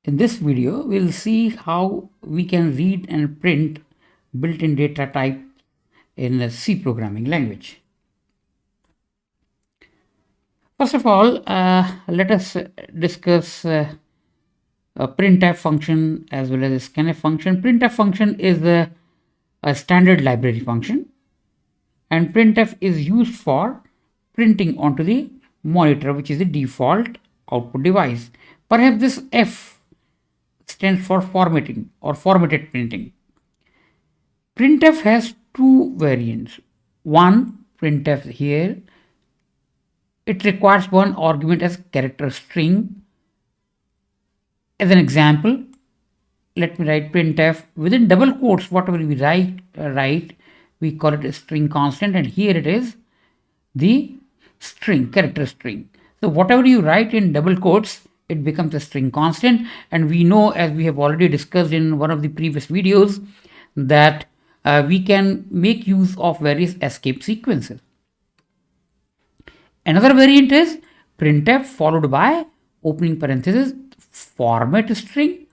In this video, we'll see how we can read and print built-in data type in a C programming language. First of all, let us discuss a printf function as well as a scanf function. Printf function is a standard library function, and printf is used for printing onto the monitor, which is the default output device. Perhaps this F stands for formatting or formatted printing. Printf has two variants. One, printf here, it requires one argument as character string. As an example, let me write printf within double quotes. Whatever we write, we call it a string constant, and here it is the string, character string. So whatever you write in double quotes, it becomes a string constant, and we know, as we have already discussed in one of the previous videos, that we can make use of various escape sequences. Another variant is printf followed by opening parenthesis format string,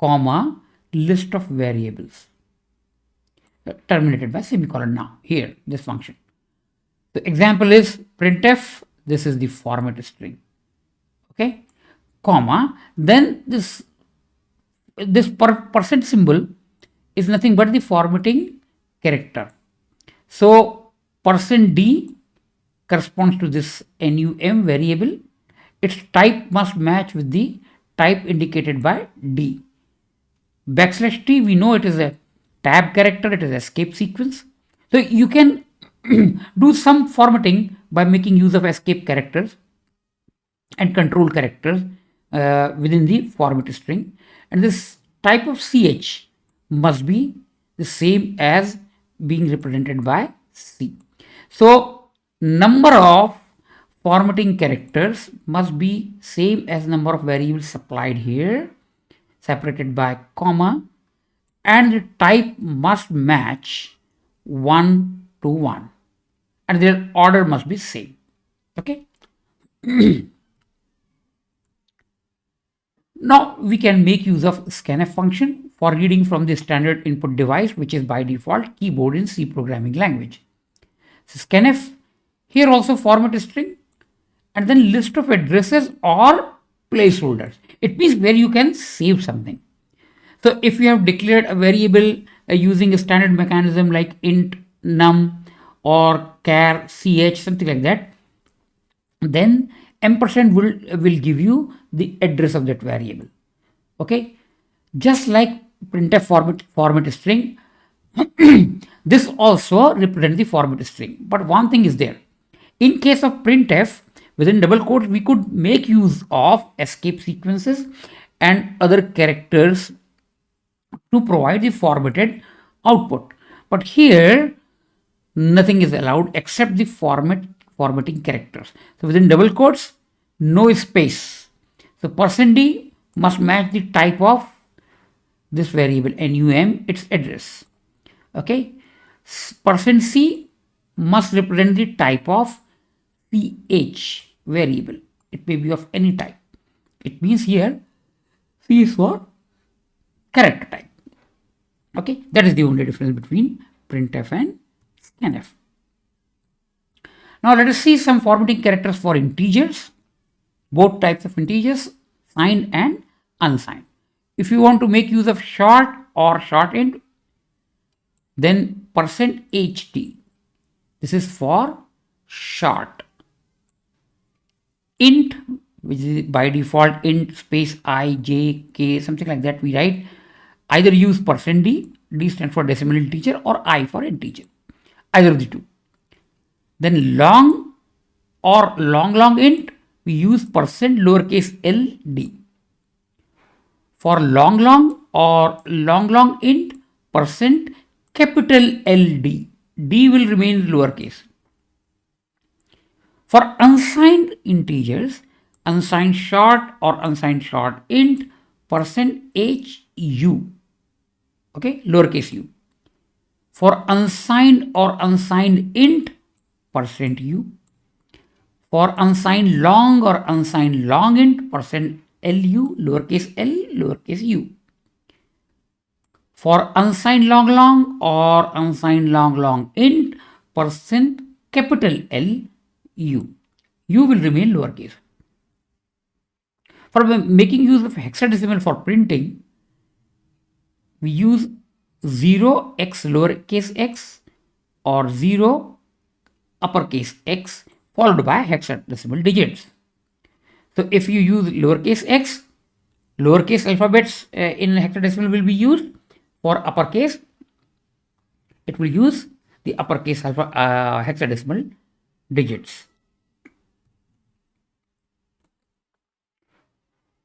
comma, list of variables, terminated by semicolon. Now here, this function. The example is printf, this is the format string, okay, comma, then this percent symbol is nothing but the formatting character. So %d corresponds to this num variable. Its type must match with the type indicated by d. \t, we know it is a tab character, it is escape sequence. So you can do some formatting by making use of escape characters and control characters within the format string, and this type of ch must be the same as being represented by c. So number of formatting characters must be same as number of variables supplied here, separated by comma, and the type must match 1 to 1, and their order must be same. Okay. Now we can make use of scanf function for reading from the standard input device, which is by default keyboard in C programming language. So scanf here also format a string and then list of addresses or placeholders. It means where you can save something. So if you have declared a variable using a standard mechanism like int num or char ch, something like that, then ampersand will give you the address of that variable. Okay, just like printf format string, this also represents the format string. But one thing is there. In case of printf, within double quotes, we could make use of escape sequences and other characters to provide the formatted output. But here, nothing is allowed except the formatting characters. So within double quotes, no space. So %d must match the type of this variable num, its address. Okay, %c must represent the type of ch variable. It may be of any type. It means here c is for character type. Okay, that is the only difference between printf and scanf. Now let us see some formatting characters for integers, both types of integers, signed and unsigned. If you want to make use of short or shortened, then %ht, this is for short. Int, which is by default int space I, j, k, something like that, we write. Either use %d, d stands for decimal integer, or I for integer, either of the two. Then long or long int, we use %lowercase ld. For long or long int, %capital LD, d will remain lowercase. For unsigned integers, unsigned short or unsigned short int, %hu, okay, lowercase u. For unsigned or unsigned int, %u. For unsigned long or unsigned long int, LU, lowercase l, lowercase u. For unsigned long long or unsigned long long int, percent capital L U. U will remain lowercase. For making use of hexadecimal for printing, we use 0x lowercase x or 0 uppercase x followed by hexadecimal digits. So if you use lowercase x, lowercase alphabets in hexadecimal will be used. For uppercase, it will use the uppercase hexadecimal digits.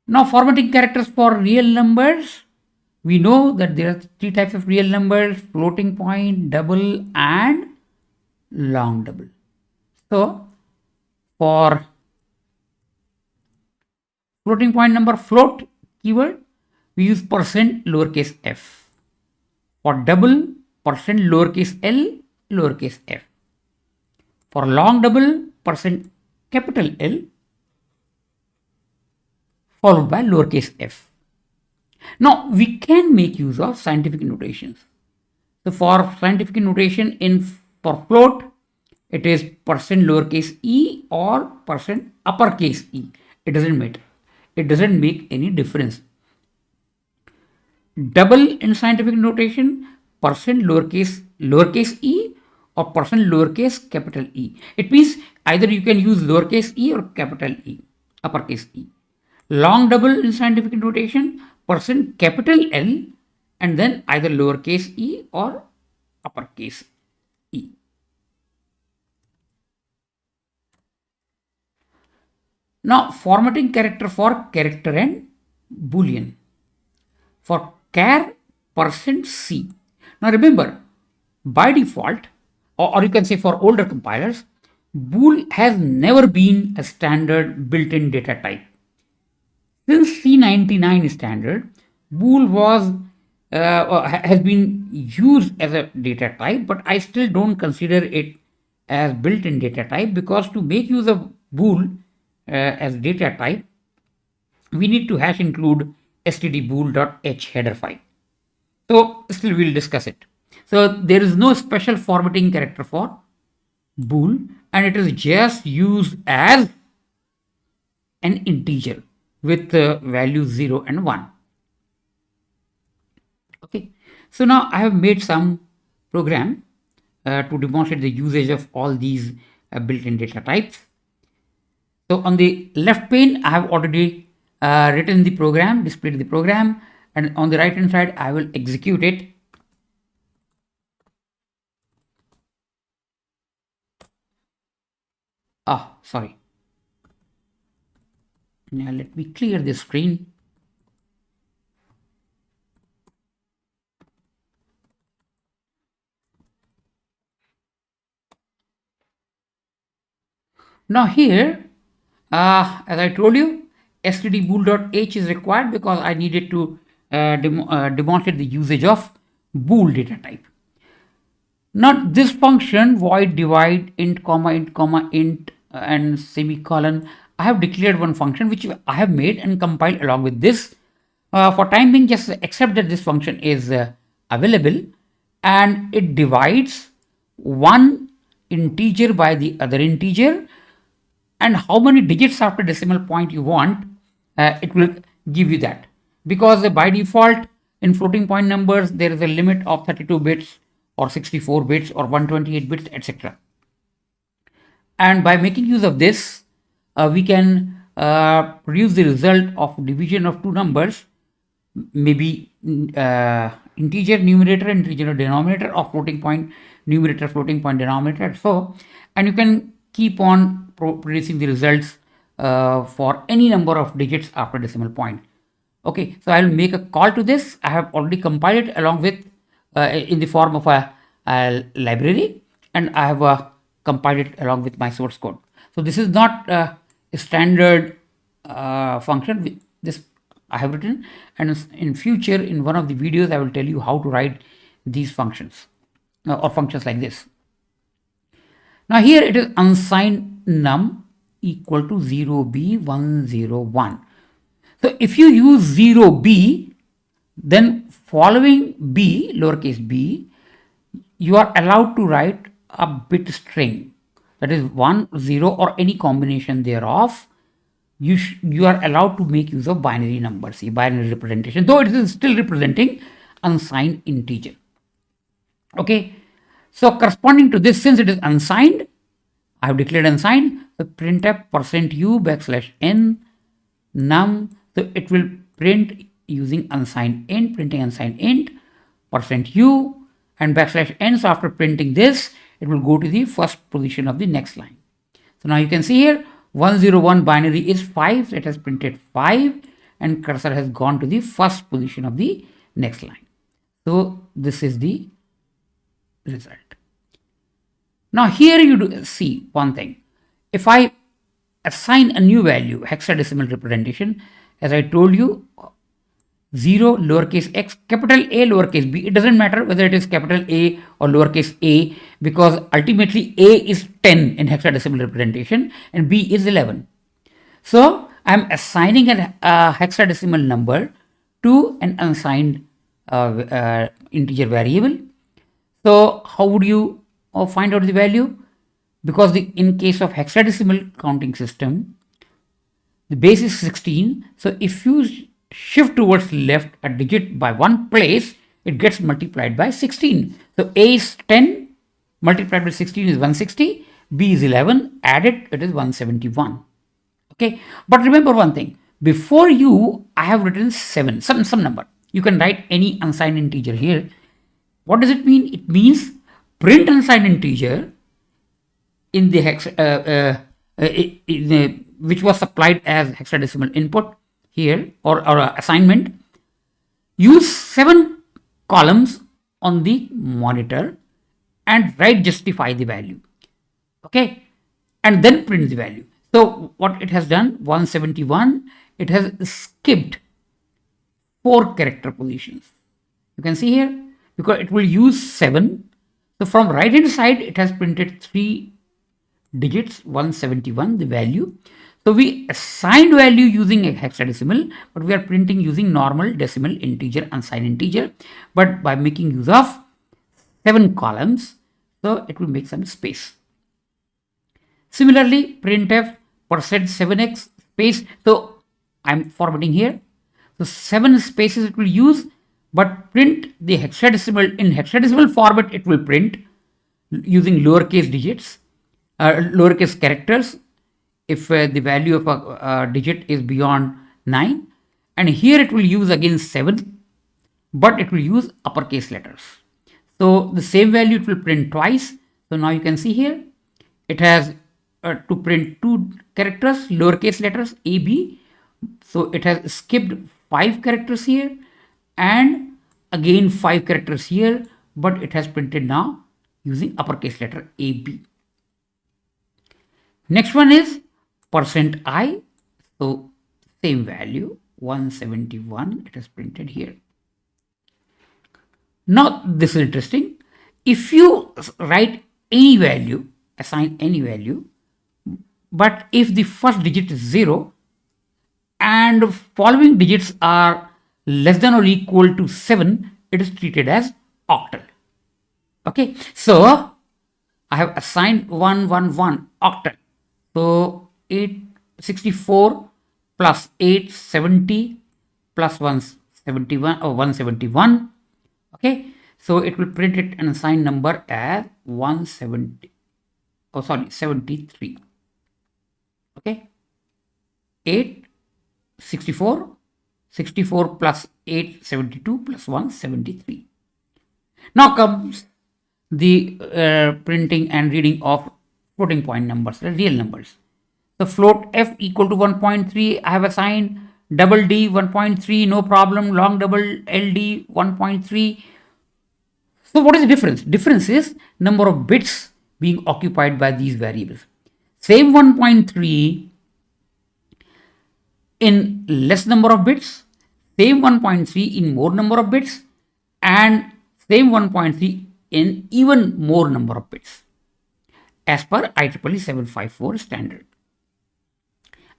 Now, formatting characters for real numbers. We know that there are three types of real numbers: floating point, double, and long double. So, for floating point number float keyword, we use percent lowercase f. For double, percent lowercase l, lowercase f. For long double, percent capital L followed by lowercase f. Now, we can make use of scientific notations. So, for scientific notation for float, it is percent lowercase e or percent uppercase e. It doesn't matter. It doesn't make any difference. Double in scientific notation, percent lowercase e or percent lowercase capital E. It means either you can use lowercase e or capital E, uppercase E. Long double in scientific notation, percent capital L and then either lowercase e or uppercase E. Now, formatting character for character and boolean. For char, percent %c. Now remember, by default, or you can say for older compilers, bool has never been a standard built-in data type. Since C99 standard, bool has been used as a data type, but I still don't consider it as built-in data type, because to make use of bool as data type, we need to hash include stdbool.h header file. So still we'll discuss it. So there is no special formatting character for bool, and it is just used as an integer with values 0 and 1. Okay, so now I have made some program to demonstrate the usage of all these built-in data types. So on the left pane, I have already written the program, displayed the program, and on the right hand side, I will execute it. Sorry. Now let me clear the screen. Now here, as I told you, stdbool.h is required because I needed to demonstrate the usage of bool data type. Now this function void divide int comma int and semicolon, I have declared one function which I have made and compiled along with this. For time being, just accept that this function is available, and it divides one integer by the other integer, and how many digits after decimal point you want, it will give you that, because by default in floating point numbers there is a limit of 32 bits or 64 bits or 128 bits, etc. And by making use of this, we can produce the result of division of two numbers, maybe integer numerator and integer denominator, or floating point numerator, floating point denominator. So, and you can keep on producing the results for any number of digits after decimal point. Okay, so I will make a call to this. I have already compiled it along with in the form of a library, and I have compiled it along with my source code. So this is not a standard function. This I have written, and in future in one of the videos I will tell you how to write these functions or functions like this. Now here it is unsigned num equal to 0b101. So if you use 0b, then following b, lowercase b, you are allowed to write a bit string, that is 1, 0 or any combination thereof. You are allowed to make use of binary numbers, binary representation, though it is still representing unsigned integer. Okay, so corresponding to this, since it is unsigned, I have declared unsigned, so printf %u\n num, so it will print using unsigned int, printing unsigned int %u and \n. So after printing this, it will go to the first position of the next line. So now you can see here 101 binary is 5, so it has printed 5 and cursor has gone to the first position of the next line. So this is the result. Now here you see one thing. If I assign a new value, hexadecimal representation, as I told you, 0 lowercase x, capital A lowercase b, it doesn't matter whether it is capital A or lowercase a, because ultimately A is 10 in hexadecimal representation and b is 11. So I am assigning a hexadecimal number to an unsigned integer variable. So how would you find out the value? Because in case of hexadecimal counting system, the base is 16. So if you shift towards left a digit by one place, it gets multiplied by 16. So A is 10 multiplied by 16 is 160, B is 11, added it is 171. Okay, but remember one thing, before you I have written 7, some number. You can write any unsigned integer here. What does it mean? It means print unsigned integer in the hex which was supplied as hexadecimal input here or assignment. Use 7 columns on the monitor and justify the value. Okay, and then print the value. So what it has done, 171, it has skipped 4 character positions. You can see here, because it will use 7. So from right hand side, it has printed 3 digits, 171, the value. So we assigned value using a hexadecimal, but we are printing using normal decimal integer, unsigned integer, but by making use of 7 columns, so it will make some space. Similarly, printf %7x space, so I'm formatting here. So 7 spaces it will use, but print the hexadecimal, in hexadecimal format it will print using lowercase digits, lowercase characters if the value of a digit is beyond 9, and here it will use again 7, but it will use uppercase letters. So the same value it will print twice. So now you can see here it has to print 2 characters, lowercase letters a, b. So it has skipped 5 characters here and again 5 characters here, but it has printed now using uppercase letter a, b. Next one is %i. So same value, 171, it is printed here. Now this is interesting. If you write any value, assign any value, but if the first digit is 0 and following digits are less than or equal to 7, it is treated as octal. Okay, so I have assigned 111 octal. So 864 plus 870 plus 171 or 171. Okay, so it will print it an assigned number as 73. Okay, 864, 64 plus 872 plus 173. Now comes the printing and reading of floating point numbers, real numbers. So float f equal to 1.3, I have assigned double d 1.3, no problem, long double ld 1.3. So what is the difference? Difference is number of bits being occupied by these variables. Same 1.3 in less number of bits, same 1.3 in more number of bits, and same 1.3 in even more number of bits as per IEEE 754 standard.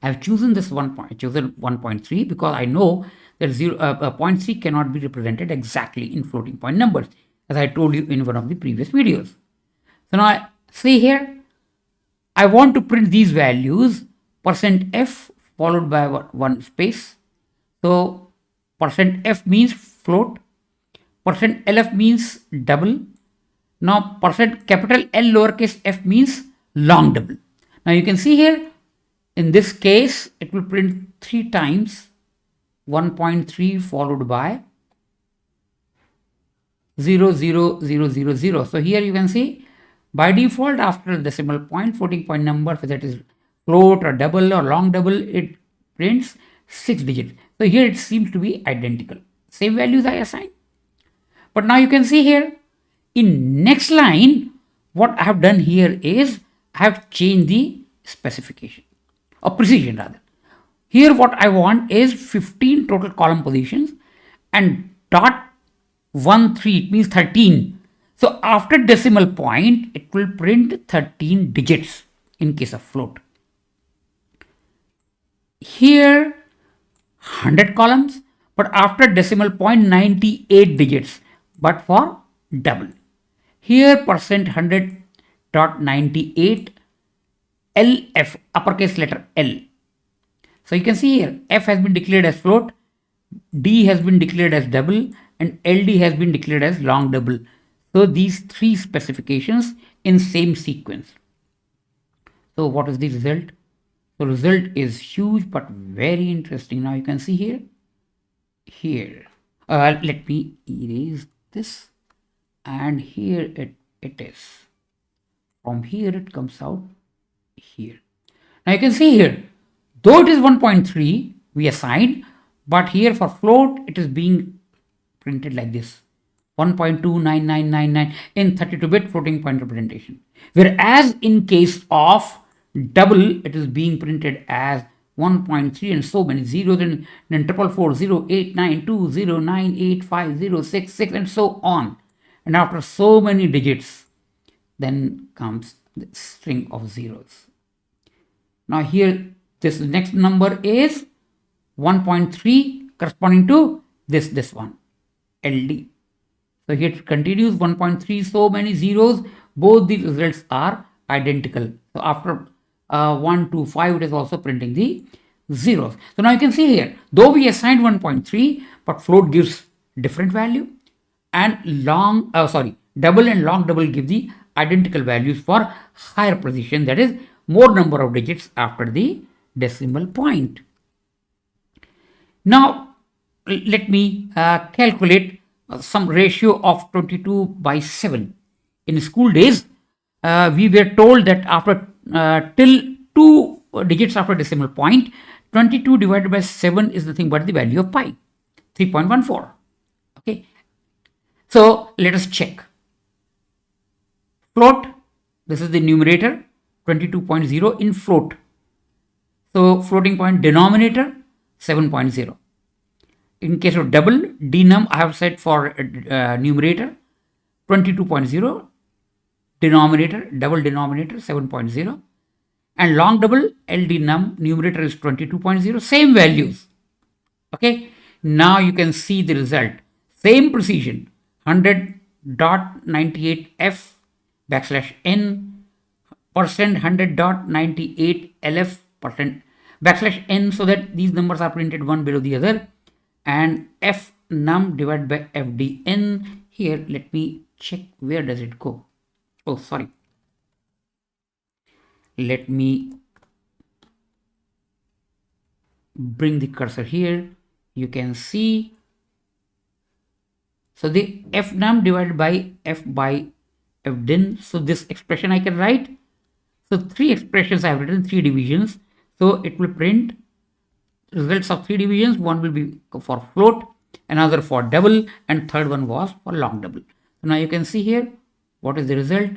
I have chosen this 1.3 because I know that 0.3 cannot be represented exactly in floating point numbers, as I told you in one of the previous videos. So now see here, I want to print these values, %f followed by one space. So %f means float, %lf means double. Now capital L lowercase f means long double. Now you can see here, in this case, it will print 3 times 1.3 followed by 0, 0, 0, 0, 0. So here you can see, by default, after decimal point, floating point number, whether it is float or double or long double, it prints 6 digits. So here it seems to be identical. Same values I assign. But now you can see here, in next line, what I have done here is I have changed the specification or precision rather. Here what I want is 15 total column positions and dot 1 3, it means 13. So after decimal point, it will print 13 digits in case of float. Here 100 columns, but after decimal point 98 digits, but for double. Here %100.98 LF, uppercase letter L. So you can see here, F has been declared as float, D has been declared as double, and LD has been declared as long double. So these 3 specifications in same sequence. So what is the result? The result is huge but very interesting. Now you can see here. Let me erase this, and here it is. From here it comes out here. Now you can see here, though it is 1.3 we assigned, but here for float it is being printed like this, 1.29999 in 32-bit floating point representation. Whereas in case of double, it is being printed as 1.3 and so many zeros, and then 4440892098506 and so on. And after so many digits, then comes the string of zeros. Now here, this next number is 1.3 corresponding to this one, LD. So here it continues 1.3, so many zeros, both the results are identical. So after 1 to 5, it is also printing the zeros. So now you can see here, though we assigned 1.3, but float gives different value, and double and long double give the identical values for higher precision, that is more number of digits after the decimal point. Now let me calculate some ratio of 22/7. In school days, we were told that after till 2 digits after decimal point, 22 divided by 7 is nothing but the value of pi, 3.14. Okay, so let us check. Float, this is the numerator, 22.0 in float. So floating point denominator 7.0. In case of double, denum I have set for numerator 22.0, denominator, double denominator 7.0, and long double LD num, numerator is 22.0, same values. Okay, now you can see the result, same precision, 100.98F \n %100.98 LF %\n, so that these numbers are printed one below the other, and F num divided by FDN. Here let me check, where does it go? Oh, sorry, let me bring the cursor here. You can see, so the F num divided by F by FDN. So this expression I can write. So 3 expressions I have written, 3 divisions. So it will print results of 3 divisions. One will be for float, another for double, and third one was for long double. So now you can see here, what is the result?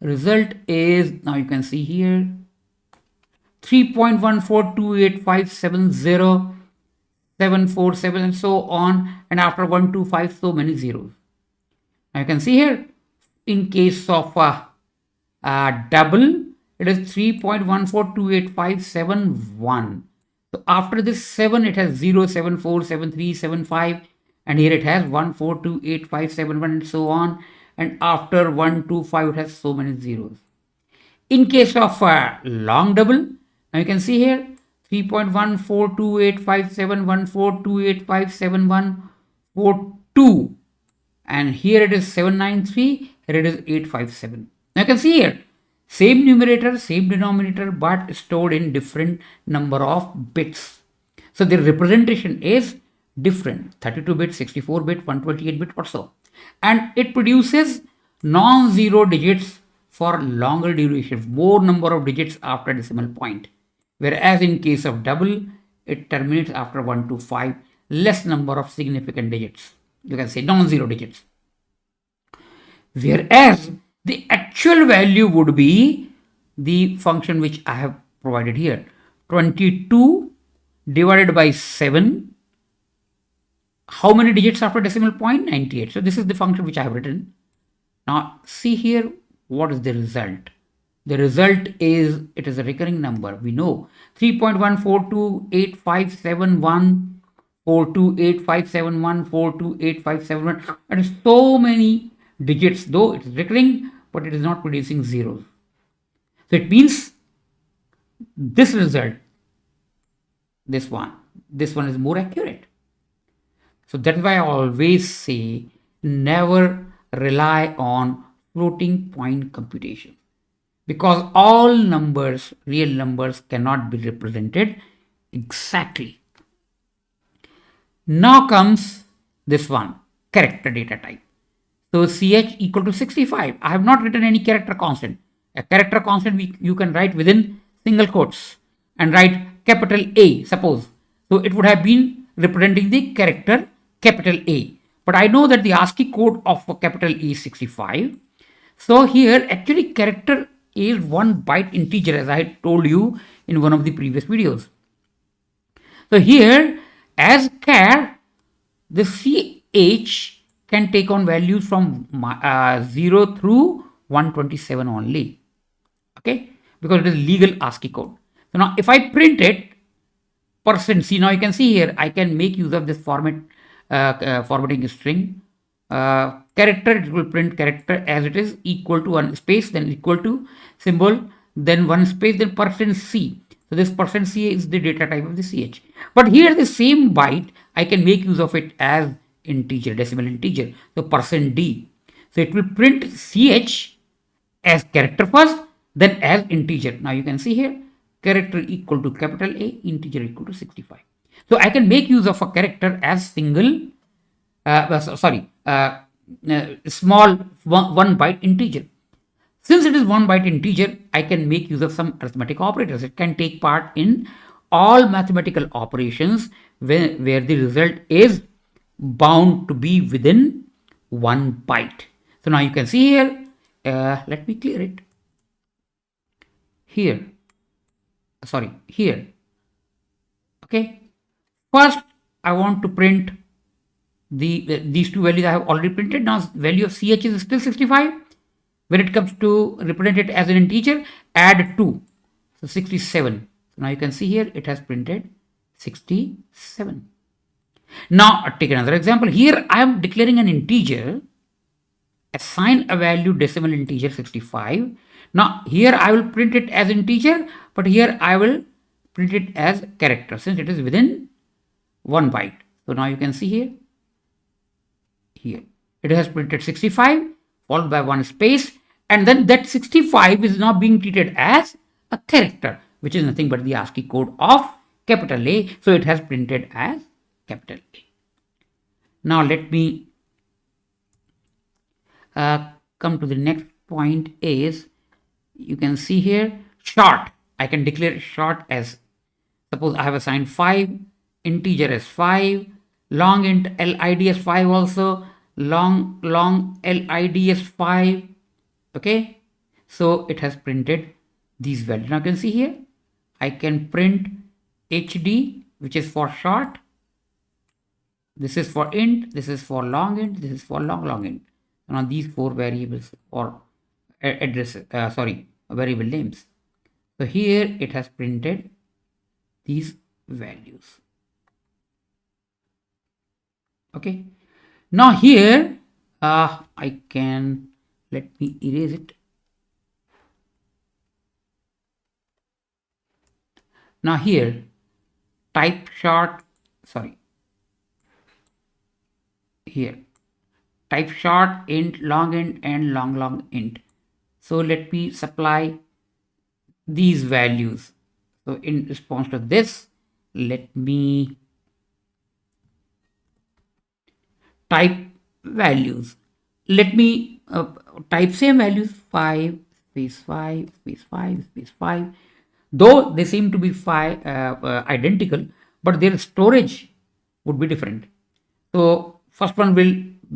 Result is, now you can see here, 3.1428570 and so on, and after 1 to 5, so many zeros. Now you can see here, in case of double, it is 3.1428571. So after this 7, it has 0, 7, 4, 7, 3, 7, 5, and here it has 1, 4, 2, 8, 5, 7, 1, and so on. And after 1, 2, 5, it has so many zeros. In case of long double, now you can see here 3.1428571428571442, and here it is 793, here it is 857. Now you can see here same numerator, same denominator, but stored in different number of bits. So the representation is different, 32 bit, 64 bit, 128 bit or so, and it produces non-zero digits for longer duration, more number of digits after decimal point, whereas in case of double, it terminates after 1 to 5, less number of significant digits, you can say non-zero digits, whereas the actual value would be the function which I have provided here, 22 divided by 7. How many digits after decimal point? 98. So this is the function which I have written. Now see here, what is the result? The result is, it is a recurring number. We know 3.1428571428571428571, and so many digits, though it is recurring, but it is not producing zeros. So it means this result, this one is more accurate. So that's why I always say never rely on floating point computation, because all numbers, real numbers, cannot be represented exactly. Now comes this one, character data type. So ch equal to 65. I have not written any character constant. A character constant you can write within single quotes and write capital A, suppose. So it would have been representing the character capital A. But I know that the ASCII code of capital E is 65. So here actually character is 1 byte integer, as I had told you in one of the previous videos. So here as char, the ch can take on values from 0 through 127 only. Okay, because it is legal ASCII code. So now if I print it %c, now you can see here I can make use of this formatting string. Character, it will print character as it is, equal to 1 space, then equal to symbol, then 1 space, then %c. So this %c is the data type of the ch. But here the same byte I can make use of it as integer, decimal integer, so %d. So it will print ch as character first, then as integer. Now you can see here character equal to capital A, integer equal to 65. So I can make use of a character as single small 1 byte integer. Since it is 1 byte integer, I can make use of some arithmetic operators. It can take part in all mathematical operations where the result is bound to be within 1 byte. So now you can see here, let me clear it. Here, okay. First, I want to print these two values I have already printed. Now value of ch is still 65. When it comes to represent it as an integer, add 2, so 67. So now you can see here it has printed 67. Now take another example. Here I am declaring an integer, assign a value decimal integer 65. Now here I will print it as integer, but here I will print it as character since it is within 1 byte. So now you can see here it has printed 65 followed by 1 space, and then that 65 is now being treated as a character, which is nothing but the ASCII code of capital A. So it has printed as capital A. Now let me come to the next point. Is you can see here short. I can declare short as, suppose I have assigned 5, integer as 5, long int lid as 5 also, long lid as 5. Okay, so it has printed these values. Now you can see here I can print hd, which is for short, this is for int, this is for long int, this is for long int. Now these 4 variables or addresses, variable names. So here it has printed these values. Okay. Now here I can, let me erase it. Now here type short, sorry, here type short int, long int and long int. So let me supply these values. So in response to this, let me type values. Let me type same values, 5 space 5 space 5 space 5. Though they seem to be identical, but their storage would be different. So first one will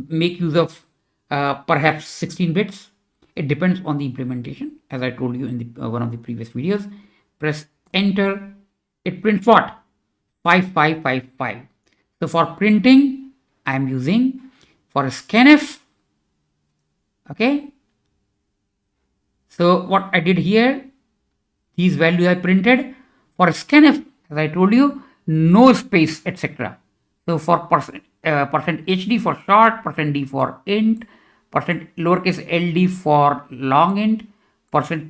make use of perhaps 16 bits. It depends on the implementation. As I told you in the one of the previous videos, press enter. It prints what? 5555. So for printing, I am using for scanf. Okay. So what I did here, these values I printed. For scanf, as I told you, no space, etc. So for percent %hd for short, %d for int, lowercase ld for long int,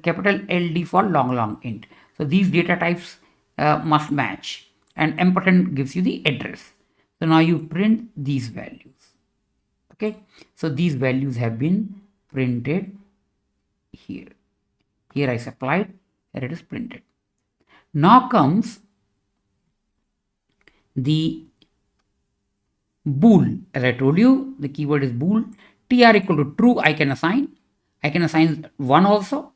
capital LD for long int. So these data types must match, and ampersand gives you the address. So now you print these values. Okay, so these values have been printed here. Here I supplied, and it is printed. Now comes the bool. As I told you, the keyword is bool. Tr equal to true, I can assign 1 also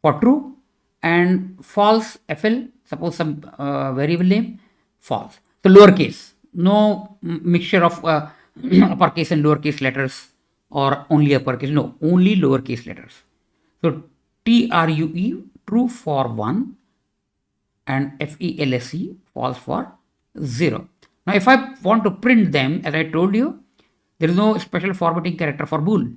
for true, and false fl, suppose some variable name, false. So lowercase, no mixture of uppercase and lowercase letters or only uppercase, no, only lowercase letters. So true, true for 1, and false, false for 0. Now if I want to print them, as I told you, there is no special formatting character for bool.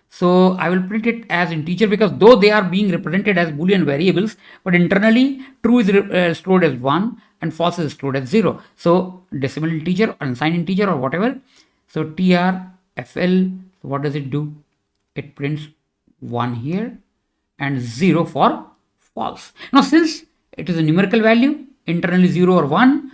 So I will print it as integer, because though they are being represented as boolean variables, but internally true is stored as 1 and false is stored as 0. So decimal integer, unsigned integer or whatever. So trfl, what does it do? It prints 1 here and 0 for false. Now since it is a numerical value, internally 0 or 1,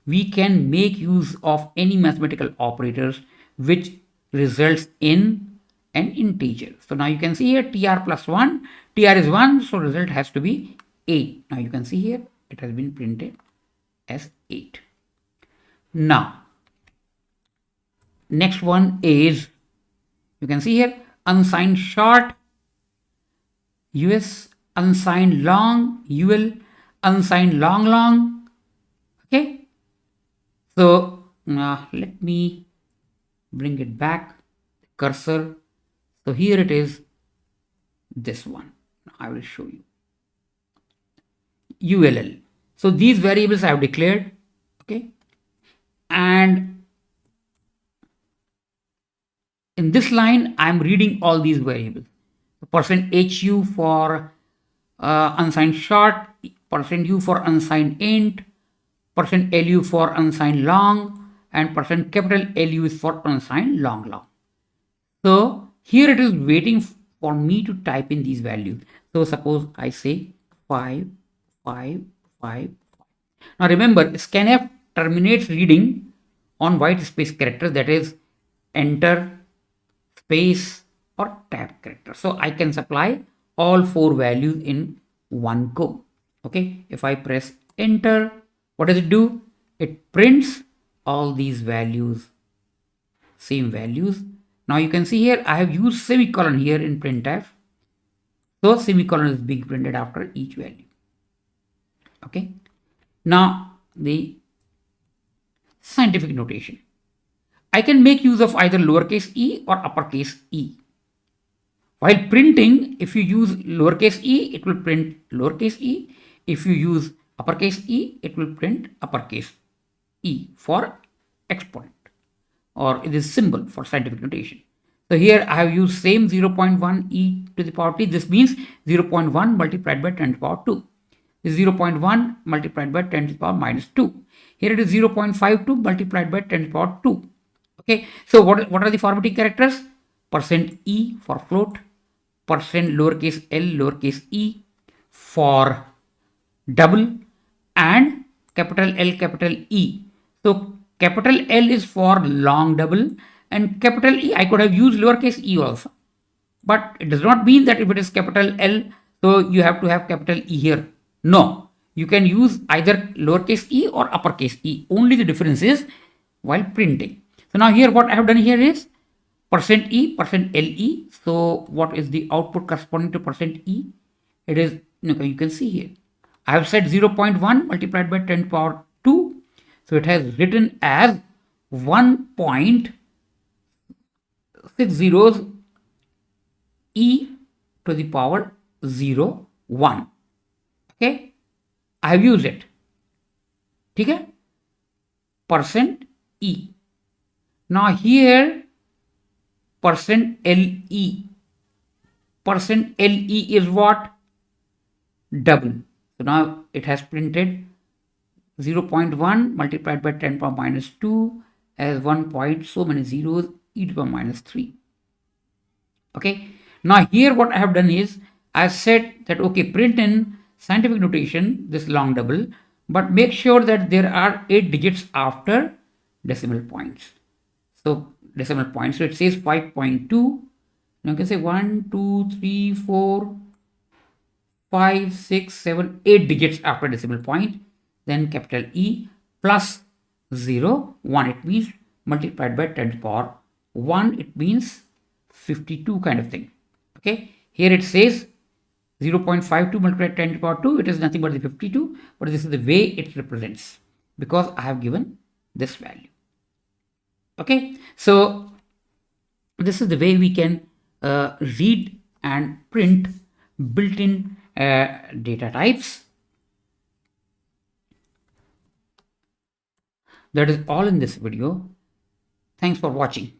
we can make use of any mathematical operators which results in an integer. So now you can see here tr plus 1, tr is 1, so result has to be 8. Now you can see here it has been printed as 8. Now next one is, you can see here unsigned short, us, unsigned long, ul, unsigned long. Okay. So let me bring it back, cursor. So here it is, this one. I will show you. ULL. So these variables I have declared. Okay. And in this line, I am reading all these variables. %HU for unsigned short, %U for unsigned int, %LU for unsigned long, and capital LU is for unsigned long. So here it is waiting for me to type in these values. So suppose I say 5, 5, 5. Now remember, scanf terminates reading on white space character, that is enter, space or tab character. So I can supply all 4 values in one go. Okay, if I press enter, what does it do? It prints all these values, same values. Now you can see here I have used semicolon here in printf. So semicolon is being printed after each value. Okay. Now the scientific notation. I can make use of either lowercase e or uppercase e. While printing, if you use lowercase e, it will print lowercase e. If you use uppercase e, it will print uppercase e for exponent, or it is symbol for scientific notation. So here I have used same 0.1 e to the power t. This means 0.1 multiplied by 10 to the power 2. is 0.1 multiplied by 10 to the power minus 2. Here it is 0.52 multiplied by 10 to the power 2. Okay, so what are the formatting characters? Percent %e for float, percent lowercase l lowercase e for double, and capital L capital E. So capital L is for long double, and capital E, I could have used lowercase e also. But it does not mean that if it is capital L, so you have to have capital E here. No, you can use either lowercase e or uppercase e. Only the difference is while printing. So now here what I have done here is percent %e, percent %le. So what is the output corresponding to percent %e? It is, you can see here. I have said 0.1 multiplied by 10 to the power 2. So it has written as 1.60 e to the power 0, 1. Okay, I have used it. Okay, percent %e. Now here percent %le. Percent %le is what? Double. So now it has printed 0.1 multiplied by 10 to the power minus 2 as 1 point, so many zeros, e to the power minus 3. Okay, now here what I have done is I said that okay, print in scientific notation this long double, but make sure that there are 8 digits after decimal points. So decimal points, so it says 5.2. Now you can say 1, 2, 3, 4, 5, 6, 7, 8 digits after decimal point, then capital E plus 0, 1, it means multiplied by 10 to the power 1, it means 52 kind of thing. Okay, here it says 0.52 multiplied by 10 to the power 2, it is nothing but the 52, but this is the way it represents because I have given this value. Okay, so this is the way we can read and print built-in data types. That is all in this video. Thanks for watching.